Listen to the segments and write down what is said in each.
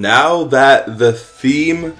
now that the theme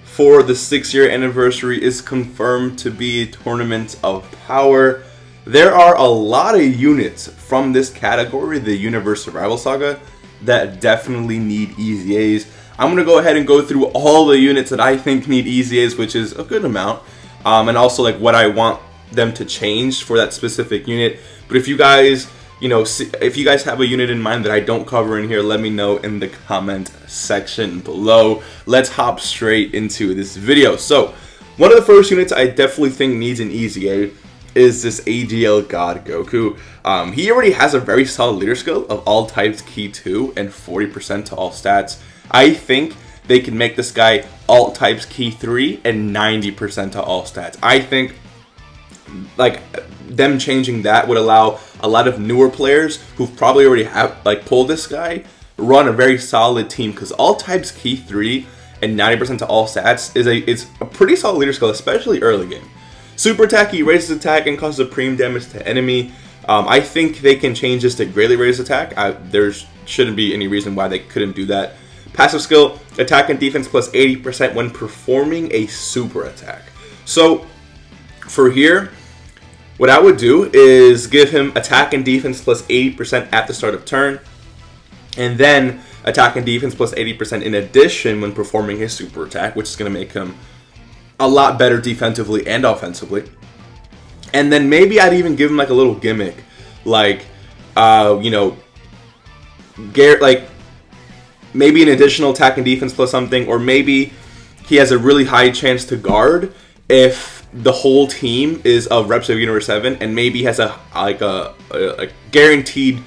for the 6-year anniversary is confirmed to be Tournament of Power, there are a lot of units from this category, the Universe Survival Saga, that definitely need easy A's. I'm going to go ahead and go through all the units that I think need easy A's, which is a good amount, and also like what I want them to change for that specific unit. But if you guys, if you guys have a unit in mind that I don't cover in here, let me know in the comment section below. Let's hop straight into this video. So, one of the first units I definitely think needs an easy A is this AGL God Goku. He already has a very solid leader skill of all types key 2 and 40% to all stats. I think they can make this guy all types key 3 and 90% to all stats. I think like them changing that would allow a lot of newer players who probably already have pulled this guy run a very solid team, because all types key 3 and 90% to all stats is a pretty solid leader skill, especially early game. Super attack, he raises attack and causes supreme damage to enemy. I think they can change this to greatly raise attack. There shouldn't be any reason why they couldn't do that. Passive skill, attack and defense plus 80% when performing a super attack. So for here, what I would do is give him attack and defense plus 80% at the start of turn, and then attack and defense plus 80% in addition when performing his super attack, which is going to make him a lot better defensively and offensively. And then maybe I'd even give him like a little gimmick, like, maybe an additional attack and defense plus something, or maybe he has a really high chance to guard if the whole team is of Reps of Universe 7, and maybe has a guaranteed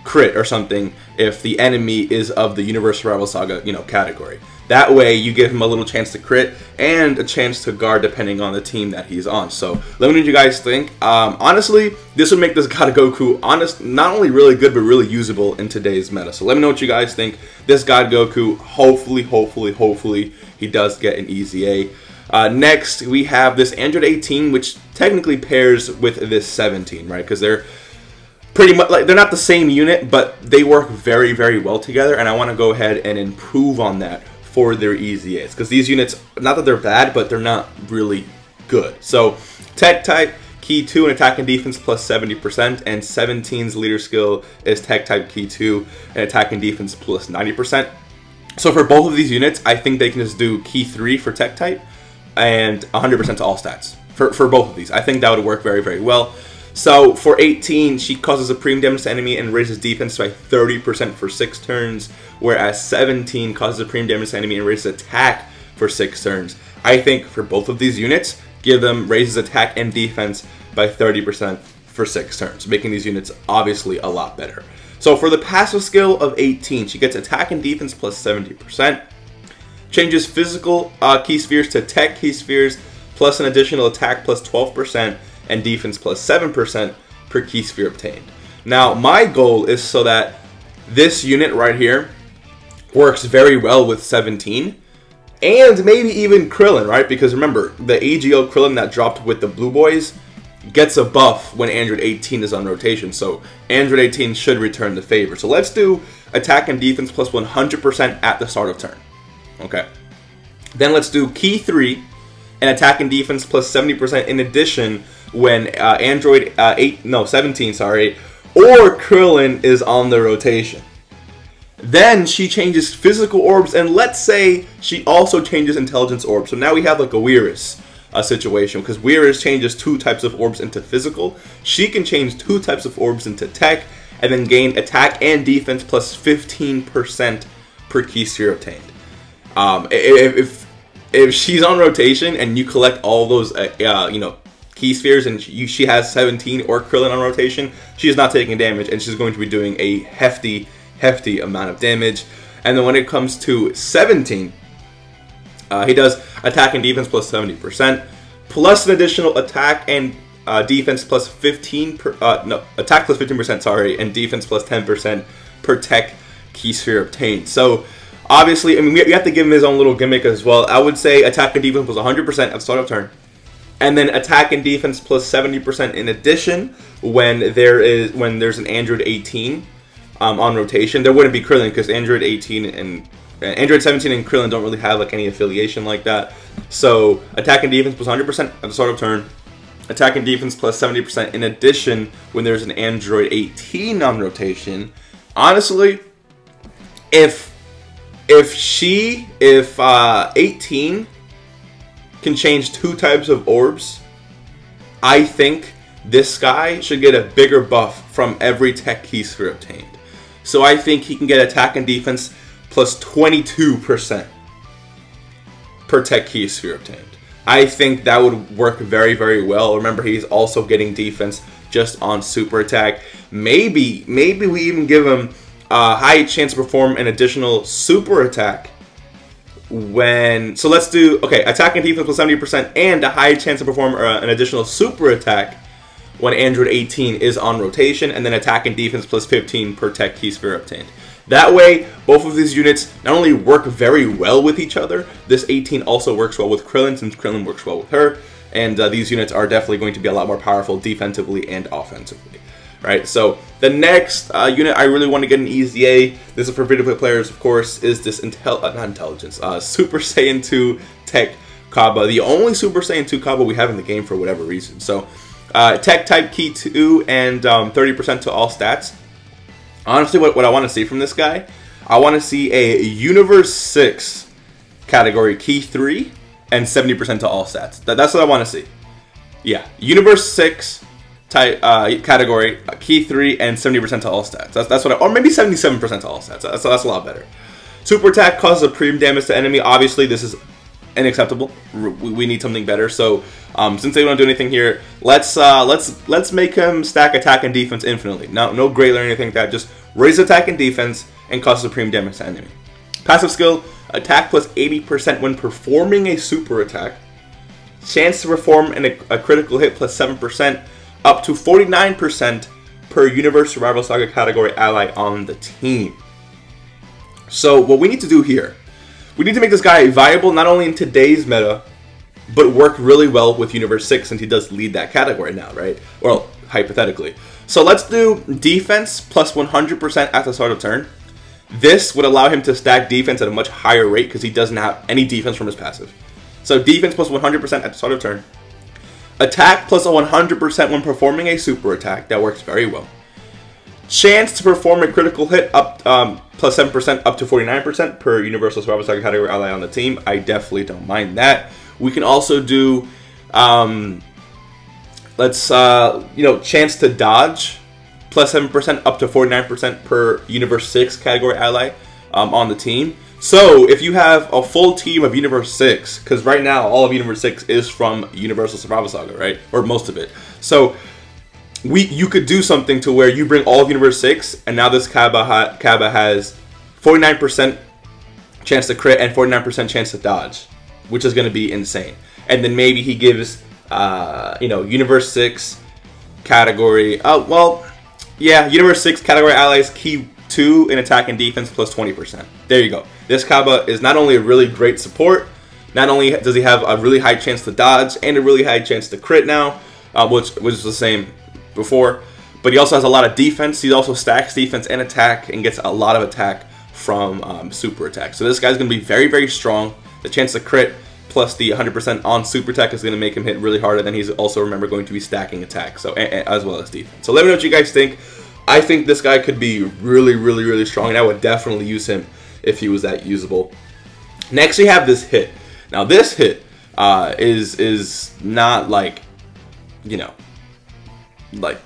crit or something if the enemy is of the Universe Survival Saga, category. That way you give him a little chance to crit and a chance to guard depending on the team that he's on. So let me know what you guys think. Honestly, this would make this God Goku not only really good, but really usable in today's meta. So let me know what you guys think. This God Goku, hopefully he does get an easy A. Next, we have this Android 18, which technically pairs with this 17, right? Because they're pretty much they're not the same unit, but they work very, very well together, and I want to go ahead and improve on that for their easy A's, because these units, not that they're bad, but they're not really good. So tech type, key 2 and attack and defense plus 70%, and 17's leader skill is tech type key 2 and attack and defense plus 90%. So for both of these units, I think they can just do key 3 for tech type and 100% to all stats for both of these. I think that would work very, very well. So for 18, she causes supreme damage to enemy and raises defense by 30% for 6 turns, whereas 17 causes supreme damage to enemy and raises attack for 6 turns. I think for both of these units, give them raises attack and defense by 30% for 6 turns, making these units obviously a lot better. So for the passive skill of 18, she gets attack and defense plus 70%, changes physical key spheres to tech key spheres, plus an additional attack plus 12%, and defense plus 7% per key sphere obtained. Now, my goal is so that this unit right here works very well with 17, and maybe even Krillin, right? Because remember, the AGL Krillin that dropped with the Blue Boys gets a buff when Android 18 is on rotation, so Android 18 should return the favor. So let's do attack and defense plus 100% at the start of turn. Okay. Then let's do key 3 and attack and defense plus 70% in addition when 17, sorry, or Krillin is on the rotation. Then she changes physical orbs, and let's say she also changes intelligence orbs. So now we have like a Weirus situation, because Weirus changes 2 types of orbs into physical. She can change 2 types of orbs into tech, and then gain attack and defense plus 15% per key sphere obtained. If she's on rotation and you collect all those, key spheres, and she has 17 or Krillin on rotation, she is not taking damage, and she's going to be doing a hefty amount of damage. And then when it comes to 17, he does attack and defense plus 70%, plus an additional attack and defense plus 15%, attack plus 15%, sorry, and defense plus 10% per tech key sphere obtained. So obviously, I mean, we have to give him his own little gimmick as well. I would say attack and defense plus 100% at the start of turn, and then attack and defense plus 70% in addition when there's an Android 18 on rotation. There wouldn't be Krillin because Android 18 and Android 17 and Krillin don't really have like any affiliation like that. So attack and defense plus 100% at the start of turn. Attack and defense plus 70% in addition when there's an Android 18 on rotation. Honestly, if 18 can change 2 types of orbs, I think this guy should get a bigger buff from every tech key sphere obtained. So I think he can get attack and defense plus 22% per tech key sphere obtained. I think that would work very, very well. Remember, he's also getting defense just on super attack. Maybe we even give him a high chance to perform an additional super attack when... So let's do, okay, attack and defense plus 70% and a high chance to perform an additional super attack when Android 18 is on rotation, and then attack and defense plus 15 per tech key sphere obtained. That way, both of these units not only work very well with each other, this 18 also works well with Krillin, since Krillin works well with her, and these units are definitely going to be a lot more powerful defensively and offensively. Right, so the next unit I really want to get an easy A, this is for free-to-play players, of course, is this Super Saiyan 2 Tech Kabba, the only Super Saiyan 2 Kabba we have in the game for whatever reason. So, Tech Type Key 2 and 30% to all stats. Honestly, what I want to see from this guy, I want to see a Universe 6 category Key 3 and 70% to all stats. That's what I want to see. Yeah, Universe 6 type category Key 3 and 70% to all stats. That's what or maybe 77% to all stats. That's a lot better. Super attack causes a premium damage to enemy. Obviously, this is unacceptable. We need something better. So since they don't do anything here, let's make him stack attack and defense infinitely. No great or anything like that. Just raise attack and defense and cause supreme damage to enemy. Passive skill: attack plus 80% when performing a super attack. Chance to perform a critical hit plus 7%, up to 49% per Universe Survival Saga category ally on the team. So what we need to do here, we need to make this guy viable not only in today's meta, but work really well with Universe 6 since he does lead that category now, right? Well, hypothetically. So let's do defense plus 100% at the start of turn. This would allow him to stack defense at a much higher rate because he doesn't have any defense from his passive. So defense plus 100% at the start of turn. Attack plus 100% when performing a super attack. That works very well. Chance to perform a critical hit up plus 7% up to 49% per Universal Survival Saga category ally on the team. I definitely don't mind that. We can also do chance to dodge plus 7% up to 49% per Universe 6 category ally on the team. So if you have a full team of Universe 6, because right now all of Universe 6 is from Universal Survival Saga, right? Or most of it. So you could do something to where you bring all of Universe 6, and now this Kabba has 49% chance to crit and 49% chance to dodge, which is going to be insane. And then maybe he gives, Universe 6 category, Universe 6 category allies Key 2 in attack and defense plus 20%. There you go. This Kabba is not only a really great support, not only does he have a really high chance to dodge and a really high chance to crit now, which was the same before, but he also has a lot of defense. He also stacks defense and attack and gets a lot of attack from super attack. So this guy's going to be very, very strong. The chance to crit plus the 100% on super attack is going to make him hit really hard, and then he's also, remember, going to be stacking attack, so as well as defense. So let me know what you guys think. I think this guy could be really, really, really strong, and I would definitely use him if he was that usable. Next, we have this hit. Now, this hit is not like, right? But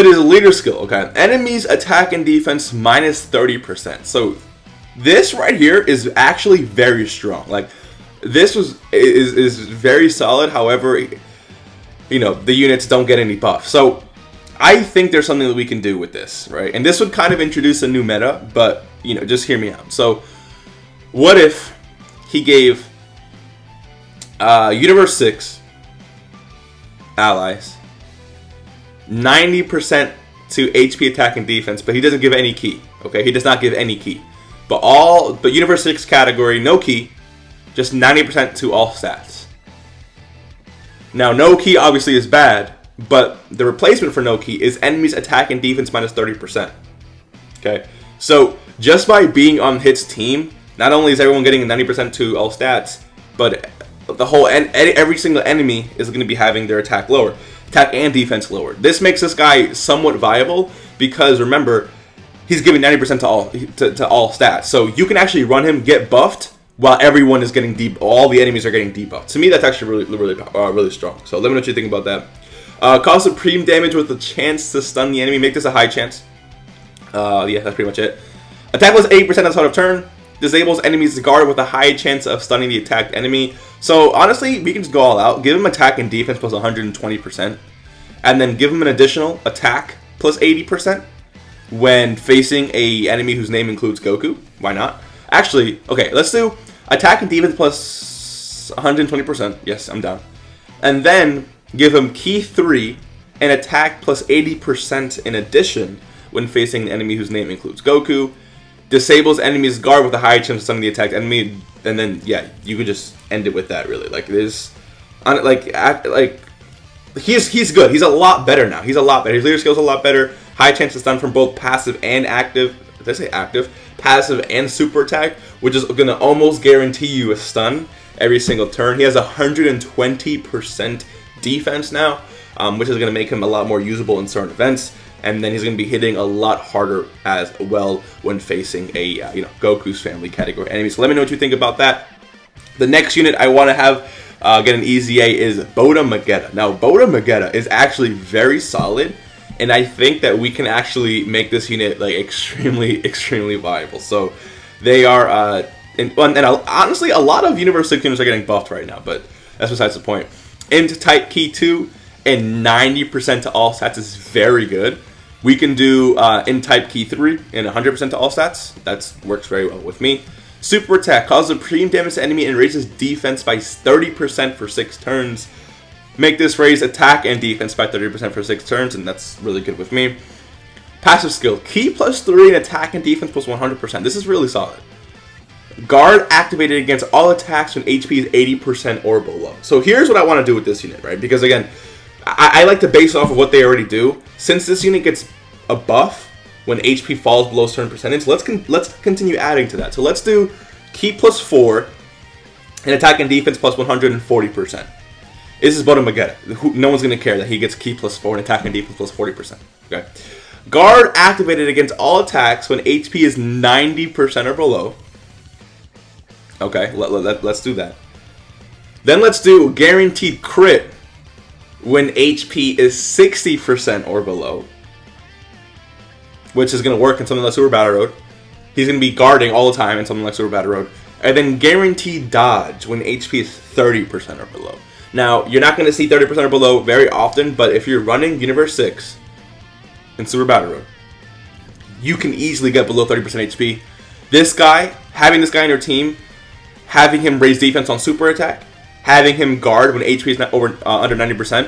it's a leader skill, okay? Enemies attack and defense minus 30%. So this right here is actually very strong. Like, this is very solid. However, the units don't get any buff. So I think there's something that we can do with this, right? And this would kind of introduce a new meta, but, just hear me out. So what if he gave Universe 6 allies 90% to HP attack and defense, but he doesn't give any key, okay? He does not give any key. But Universe 6 category, no key, just 90% to all stats. Now, no key obviously is bad, but the replacement for no key is enemies attack and defense minus 30%. Okay, so just by being on Hit's team, not only is everyone getting 90% to all stats, but the whole every single enemy is going to be having their attack lower, attack and defense lower. This makes this guy somewhat viable because remember, he's giving 90% to all stats, so you can actually run him, get buffed, while everyone is getting all the enemies are getting debuffed. To me, that's actually really strong. So let me know what you think about that. Cause supreme damage with a chance to stun the enemy. Make this a high chance. Yeah, that's pretty much it. Attack plus 80% at the start of turn. Disables enemies guard with a high chance of stunning the attacked enemy. So honestly, we can just go all out. Give him attack and defense plus 120%. And then give him an additional attack plus 80% when facing a enemy whose name includes Goku. Why not? Actually, okay, let's do attack and defense plus 120%. Yes, I'm down. And then give him key 3 and attack plus 80% in addition when facing an enemy whose name includes Goku. Disables enemies guard with a high chance of stunning the attacked enemy. And then, yeah, you could just end it with that, really. Like, there's, he's good. He's a lot better now. He's a lot better. His leader skill's a lot better. High chance to stun from both passive and active. Did I say active? Passive and super attack, which is going to almost guarantee you a stun every single turn. He has 120% defense now, which is going to make him a lot more usable in certain events. And then he's going to be hitting a lot harder as well when facing a Goku's family category enemy. So let me know what you think about that. The next unit I want to have get an easy A is Boda Magetta. Now, Boda Magetta is actually very solid. And I think that we can actually make this unit like extremely viable. So they are, and honestly, a lot of Universe 6 units are getting buffed right now, but that's besides the point. Int type key 2 and 90% to all stats is very good. We can do Int type key 3 and 100% to all stats. That works very well with me. Super attack causes supreme damage to enemy and raises defense by 30% for 6 turns. Make this raise attack and defense by 30% for 6 turns, and that's really good with me. Passive skill, key plus 3 and attack and defense plus 100%. This is really solid. Guard activated against all attacks when HP is 80% or below. So here's what I want to do with this unit, right? Because again, I like to base off of what they already do. Since this unit gets a buff when HP falls below a certain percentage, let's continue adding to that. So let's do key plus 4 and attack and defense plus 140%. This is Boda Magetta. No one's going to care that he gets key plus 4 and attack and defense plus 40%. Okay. Guard activated against all attacks when HP is 90% or below. Okay, let's do that. Then let's do guaranteed crit when HP is 60% or below, which is going to work in something like Super Battle Road. He's going to be guarding all the time in something like Super Battle Road. And then guaranteed dodge when HP is 30% or below. Now, you're not going to see 30% or below very often, but if you're running Universe 6 in Super Battle Road, you can easily get below 30% HP. This guy, having this guy on your team, having him raise defense on super attack, having him guard when HP is not under 90%,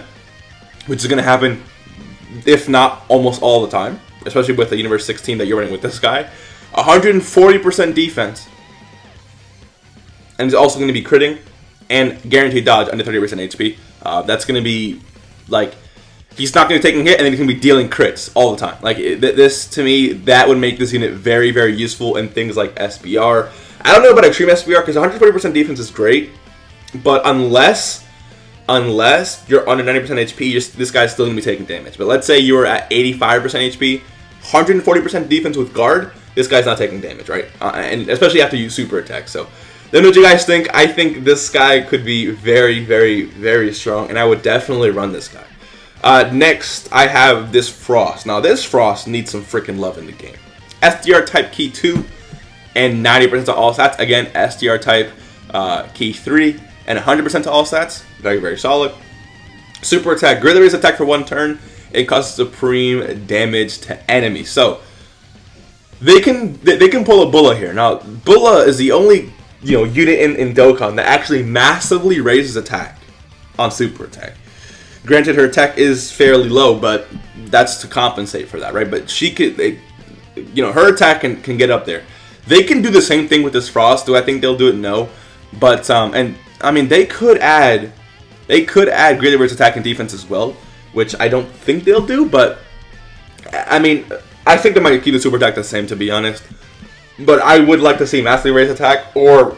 which is going to happen, if not almost all the time, especially with the Universe 6 team that you're running with this guy, 140% defense, and he's also going to be critting, and guaranteed dodge under 30% HP. That's going to be, like, he's not going to take a hit, and then he's going to be dealing crits all the time. Like, this, to me, that would make this unit very, very useful in things like SBR. I don't know about Extreme SBR, because 140% defense is great, but unless you're under 90% HP, this guy's still going to be taking damage. But let's say you were at 85% HP, 140% defense with guard, this guy's not taking damage, right? And especially after you super attack, so... Let me know what you guys think. I think this guy could be very, very, very strong, and I would definitely run this guy. Next, I have this Frost. Now, this Frost needs some freaking love in the game. SDR type key 2 and 90% to all stats. Again, SDR type key 3 and 100% to all stats. Very, very solid. Super attack. Greatly raise attack for 1 turn. It causes supreme damage to enemies. So, they can pull a Bulla here. Now, Bulla is the only... unit in Dokkan that actually massively raises attack on super attack. Granted, her attack is fairly low, but that's to compensate for that, right? But she could, her attack can get up there. They can do the same thing with this Frost. Do I think they'll do it? No. But and I mean they could add greatly raised attack and defense as well, which I don't think they'll do. But I mean, I think they might keep the super attack the same, to be honest. But I would like to see massively raised attack or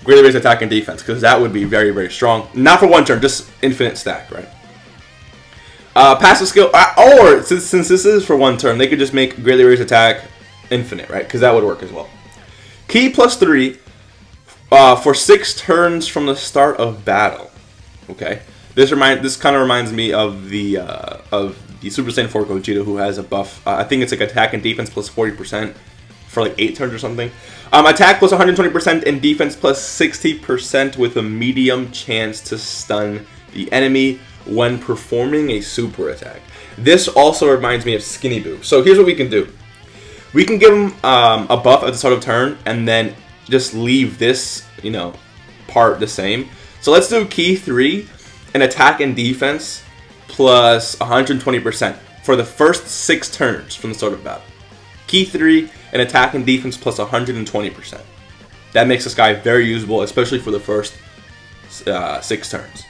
greatly raised attack and defense, because that would be very, very strong. Not for one turn, just infinite stack, right? Passive skill, or since this is for one turn, they could just make greatly raised attack infinite, right? Because that would work as well. Key +3 for 6 turns from the start of battle. Okay, this kind of reminds me of the Super Saiyan 4 Gogeta, who has a buff. I think it's like attack and defense plus 40% for like 8 turns or something. Attack plus 120% and defense plus 60% with a medium chance to stun the enemy when performing a super attack. This also reminds me of Skinny Boo. So here's what we can do. We can give him a buff at the start of turn and then just leave this, you know, part the same. So let's do key 3 and attack and defense plus 120% for the first 6 turns from the start of battle. Key 3 and attack and defense plus 120%. That makes this guy very usable, especially for the first 6 turns.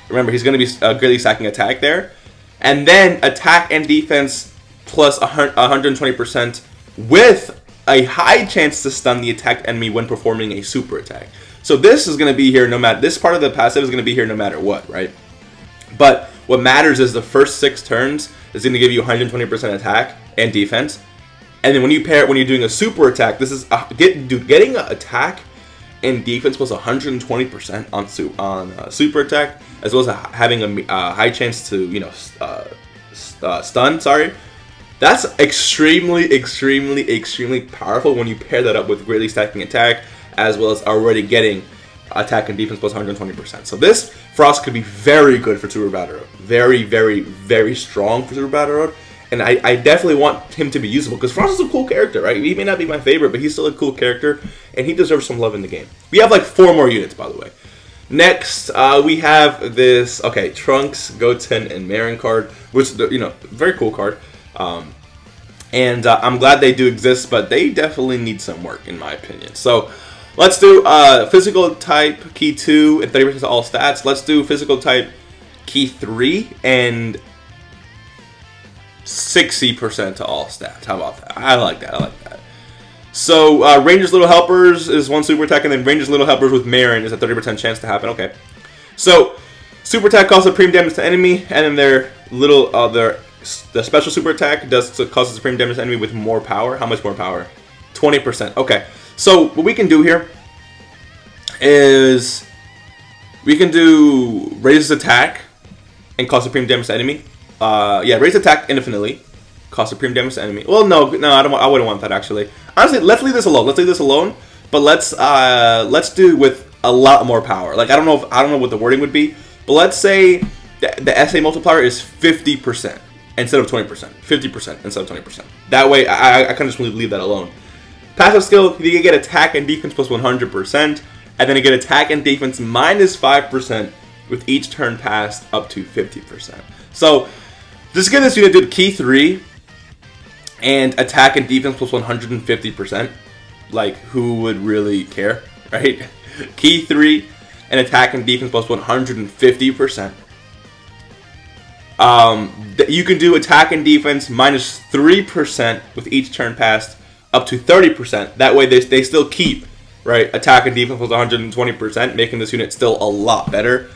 Remember, he's going to be greatly stacking attack there. And then attack and defense plus 120% with a high chance to stun the attacked enemy when performing a super attack. So this is going to be here no matter, this part of the passive is going to be here no matter what, right? But what matters is the first 6 turns is going to give you 120% attack and defense. And then when you pair it, when you're doing a super attack, this is getting an attack and defense plus 120% on super attack, as well as having a high chance to, you know, stun. Sorry, that's extremely powerful when you pair that up with greatly stacking attack, as well as already getting attack and defense plus 120%. So this Frost could be very good for Super Battle Road. Very strong for Super Battle Road. And I definitely want him to be usable, because Frost is a cool character, right? He may not be my favorite, but he's still a cool character, and he deserves some love in the game. We have like 4 more units, by the way. Next, we have this, okay, Trunks, Goten, and Marin card, which, you know, very cool card. And I'm glad they do exist, but they definitely need some work, in my opinion. So let's do physical type key 2 and 30% to all stats. Let's do physical type key 3 and 60% to all stats. How about that? I like that. So Ranger's Little Helpers is 1 super attack, and then Ranger's Little Helpers with Marin is a 30% chance to happen. Okay. So super attack causes supreme damage to enemy, and then their little the special super attack causes supreme damage to enemy with more power. How much more power? 20%. Okay. So what we can do here is we can do raise attack and cause supreme damage to enemy. Yeah, raise attack infinitely, cause supreme damage to enemy. Well, no, I wouldn't want that actually. Honestly, let's leave this alone. But let's do with a lot more power. Like I don't know what the wording would be, but let's say the SA multiplier is 50% instead of 20%, 50% instead of 20%. That way, I can just leave that alone. Passive skill, you get attack and defense plus 100%, and then you get attack and defense minus 5% with each turn passed up to 50%. So just get this unit did key 3 and attack and defense plus 150%. Like, who would really care, right? Key 3 and attack and defense plus 150%. You can do attack and defense minus 3% with each turn passed up to 30%. That way they still keep, right, attack and defense plus 120%, making this unit still a lot better.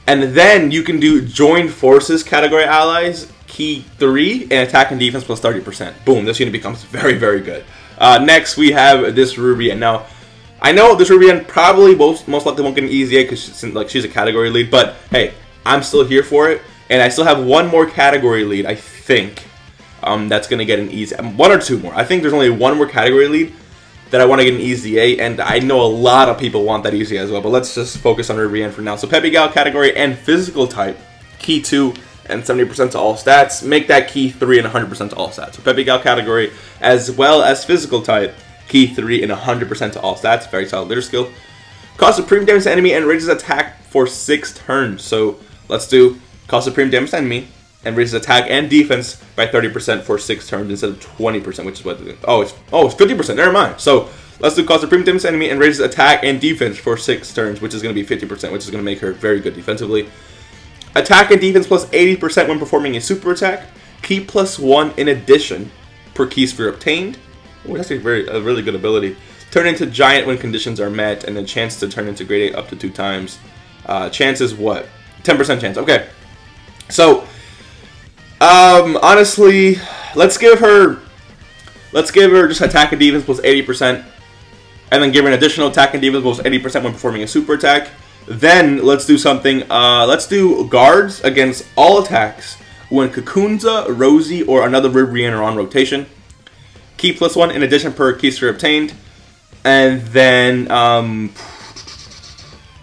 And then you can do joined forces category allies, key 3, and attack and defense plus 30%. Boom, this unit becomes very good. Next we have this Ruby, and now I know this Ruby probably most likely won't get an easy A because she's a category lead, but hey, I'm still here for it, and I still have 1 more category lead, I think, that's gonna get an easy, 1 or 2 more. I think there's only 1 more category lead that I want to get an easy A, and I know a lot of people want that easy as well, but let's just focus on Ruby for now. So Peppy Gal category and physical type, key 2 and 70% to all stats, make that key 3 and 100% to all stats. So Peppy Gal category as well as physical type, key 3 and 100% to all stats, very solid leader skill. Cause supreme damage to enemy and raises attack for 6 turns. So let's do cause supreme damage to enemy and raises attack and defense by 30% for 6 turns instead of 20%, which is what it's 50%, never mind. So let's do cause supreme damage to enemy and raises attack and defense for 6 turns, which is going to be 50%, which is going to make her very good defensively. Attack and defense plus 80% when performing a super attack. Key plus 1 in addition per key sphere obtained. Oh, that's a really good ability. Turn into giant when conditions are met, and a chance to turn into grade 8 up to 2 times. Chance is what? 10% chance. Okay. So, honestly, let's give her just attack and defense plus 80%, and then give her an additional attack and defense plus 80% when performing a super attack. Then let's do something. Let's do guards against all attacks when Kakunza, Rosie, or another Ribrianne are on rotation. Key plus 1 in addition per key sphere obtained. And then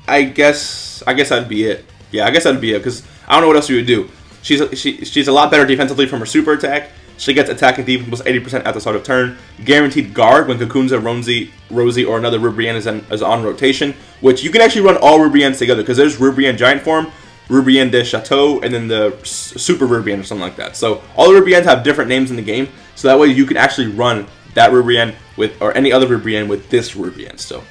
I guess that'd be it. Yeah, I guess that'd be it, because I don't know what else you would do. She's a lot better defensively from her super attack. She gets attack and defense plus 80% at the start of turn. Guaranteed guard when Kakunza, Rosie, or another Ribrianne is on rotation. Which you can actually run all Ribriannes together, because there's Ribrianne Giant Form, Ribrianne de Chateau, and then the Super Ribrianne or something like that. So all the Ribriannes have different names in the game, so that way you can actually run that Ribrianne with, or any other Ribrianne with this Ribrianne. So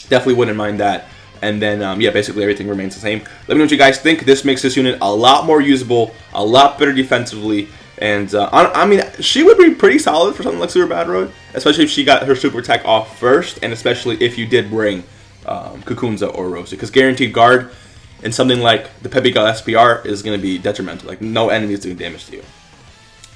definitely wouldn't mind that. And then, yeah, basically everything remains the same. Let me know what you guys think. This makes this unit a lot more usable, a lot better defensively. And, I mean, she would be pretty solid for something like Super Bad Road, especially if she got her super attack off first, and especially if you did bring Kakunza or Rosie. Because guaranteed guard in something like the Pepigal SPR is going to be detrimental. Like, no enemy is doing damage to you.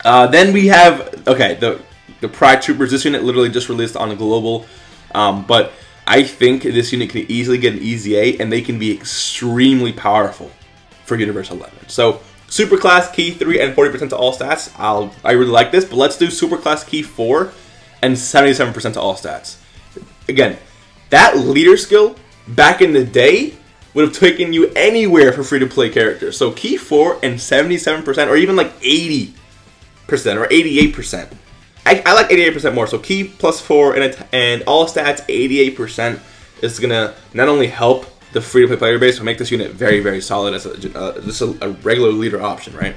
Then we have, okay, the Pride Troopers. This unit literally just released on a global, but I think this unit can easily get an Easy 8, and they can be extremely powerful for Universe 11. So, Super Class Key 3 and 40% to all stats. I really like this, but let's do Super Class Key 4 and 77% to all stats. Again, that leader skill back in the day would have taken you anywhere for free-to-play characters. So Key 4 and 77%, or even like 80% or 88%. I like 88% more. So Key plus 4 and all stats 88% is gonna not only help the free-to-play player base, but make this unit very, very solid as just a regular leader option, right?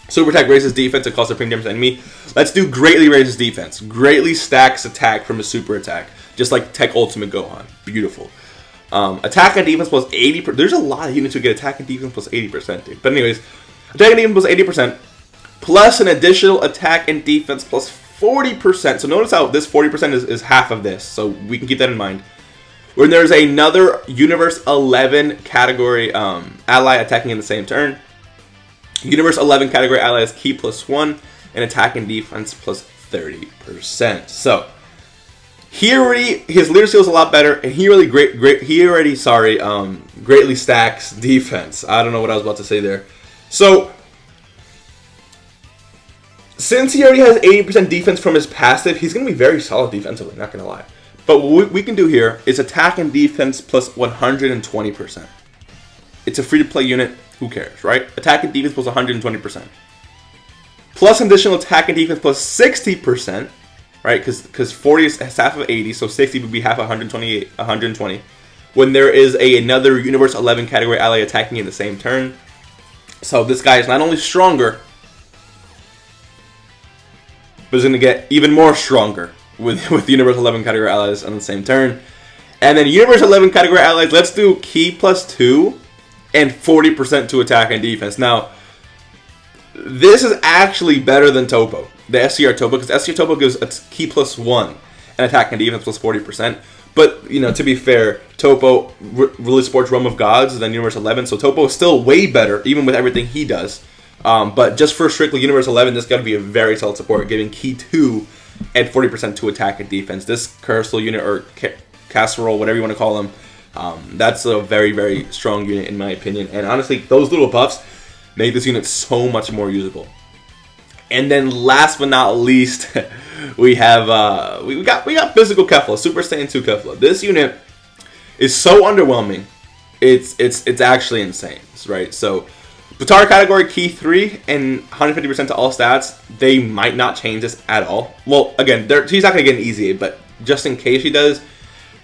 Super attack raises defense and costs a premium damage enemy. Let's do greatly raises defense. Greatly stacks attack from a super attack, just like Tech Ultimate Gohan. Beautiful. Attack and defense plus 80%. There's a lot of units who get attack and defense plus 80%, dude. But anyways, attack and defense plus 80%, plus an additional attack and defense plus 40%. So notice how this 40% is half of this, so we can keep that in mind. When there's another Universe 11 category ally attacking in the same turn, Universe 11 category ally has Key plus 1 and attack and defense plus 30%. So his leader skill is a lot better, and he really greatly stacks defense. I don't know what I was about to say there. So since he already has 80% defense from his passive, he's going to be very solid defensively, not going to lie. But what we can do here is attack and defense plus 120%. It's a free-to-play unit, who cares, right? Attack and defense plus 120%. Plus additional attack and defense plus 60%, right? Because 40 is half of 80, so 60 would be half of 120. When there is another Universe 11 category ally attacking in the same turn. So this guy is not only stronger, but is going to get even more stronger with Universe 11 category allies on the same turn. And then Universe 11 category allies, let's do Key plus 2 and 40% to attack and defense. Now, this is actually better than Topo, the SCR Topo, because SCR Topo gives a Key plus 1 and attack and defense plus 40%. But, you know, to be fair, Topo really supports Realm of Gods than Universe 11, so Topo is still way better, even with everything he does. But just for strictly Universe 11, this got to be a very solid support, giving Key 2 and 40% to attack and defense. This Cursal unit, or Casserole, whatever you want to call them, that's a very, very strong unit in my opinion. And honestly, those little buffs make this unit so much more usable. And then last but not least, we have we got physical Kefla, Super Saiyan 2 Kefla. This unit is so underwhelming. It's actually insane, right? So Batara category Key 3 and 150% to all stats. They might not change this at all. Well, again, he's not going to get an Easy 8, but just in case he does,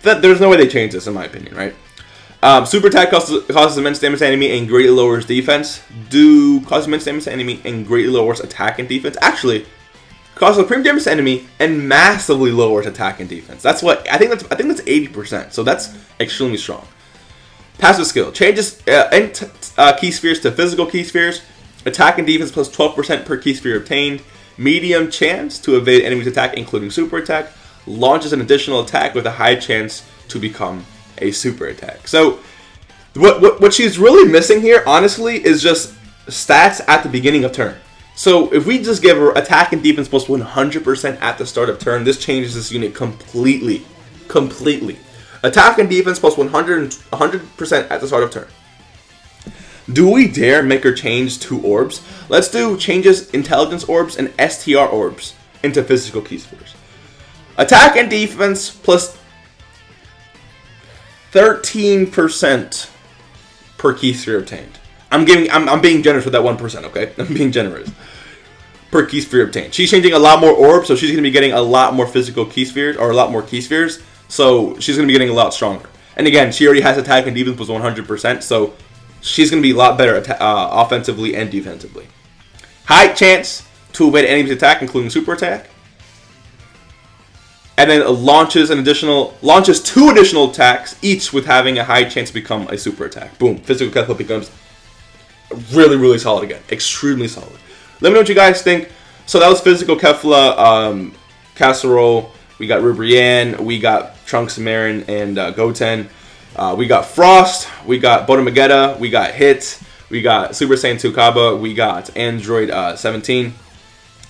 there's no way they change this in my opinion, right? Super attack causes immense damage to enemy and greatly lowers defense. Causes immense damage to enemy and greatly lowers attack and defense. Actually, causes premium damage to enemy and massively lowers attack and defense. That's what I think that's 80%. So that's extremely strong. Passive skill changes key spheres to physical key spheres. Attack and defense plus 12% per key sphere obtained. medium chance to evade enemy's attack, including super attack. Launches an additional attack with a high chance to become a super attack. So what she's really missing here, honestly, is just stats at the beginning of turn. So if we just give her attack and defense plus 100% at the start of turn, this changes this unit completely. Attack and defense plus 100% at the start of turn. Do we dare make her change 2 orbs? Let's do changes intelligence orbs and STR orbs into physical key spheres. Attack and defense plus 13% per key sphere obtained. I'm being generous with that 1%, okay? I'm being generous. Per key sphere obtained. She's changing a lot more orbs, so she's going to be getting a lot more physical key spheres, or a lot more key spheres, so she's going to be getting a lot stronger. And again, she already has attack and defense plus 100%, so she's going to be a lot better offensively and defensively. High chance to evade enemy's attack, including super attack. And then launches 2 additional attacks, each with having a high chance to become a super attack. Boom. Physical Kefla becomes really solid again. Extremely solid. Let me know what you guys think. So that was physical Kefla, Casserole. We got Rubrianne. We got Trunks, Marin, and Goten. We got Frost. We got Botamagetta. We got Hit. We got Super Saiyan 2 Kabba. We got Android 17.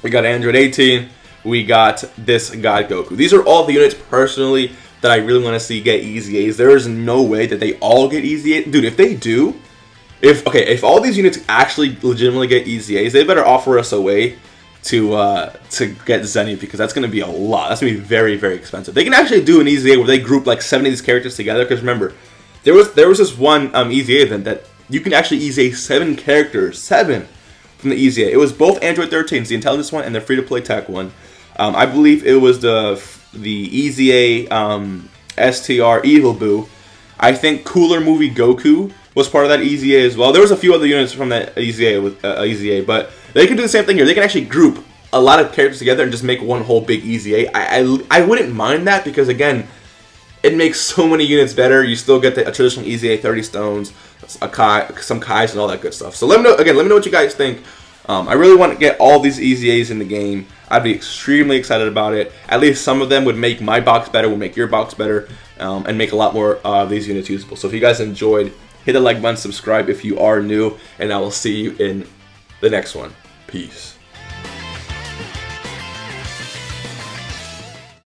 We got Android 18. We got this God Goku. These are all the units personally that I really want to see get easy A's. There is no way that they all get easy A's. Dude, if they do, if all these units actually legitimately get easy A's, they better offer us a way to get Zenny, because that's going to be a lot. That's going to be very expensive. They can actually do an easy A where they group like 70 of these characters together, because remember, there was this one easy A event that you can actually easy A 7 characters, 7 from the easy A. It was both Android 13s, the intelligence one and the free-to-play tech one. I believe it was the easy A STR Evil Boo. I think Cooler Movie Goku was part of that easy A as well. There was a few other units from that easy A with easy A, but they can do the same thing here. They can actually group a lot of characters together and just make one whole big easy A. I wouldn't mind that, because again, it makes so many units better. You still get a traditional easy A, 30 stones, some Kais, and all that good stuff. So let me know, again, let me know what you guys think. I really want to get all these easy A's in the game. I'd be extremely excited about it. At least some of them would make my box better, would make your box better, and make a lot more of these units usable. So if you guys enjoyed, hit the like button, subscribe if you are new, and I will see you in the next one. Peace.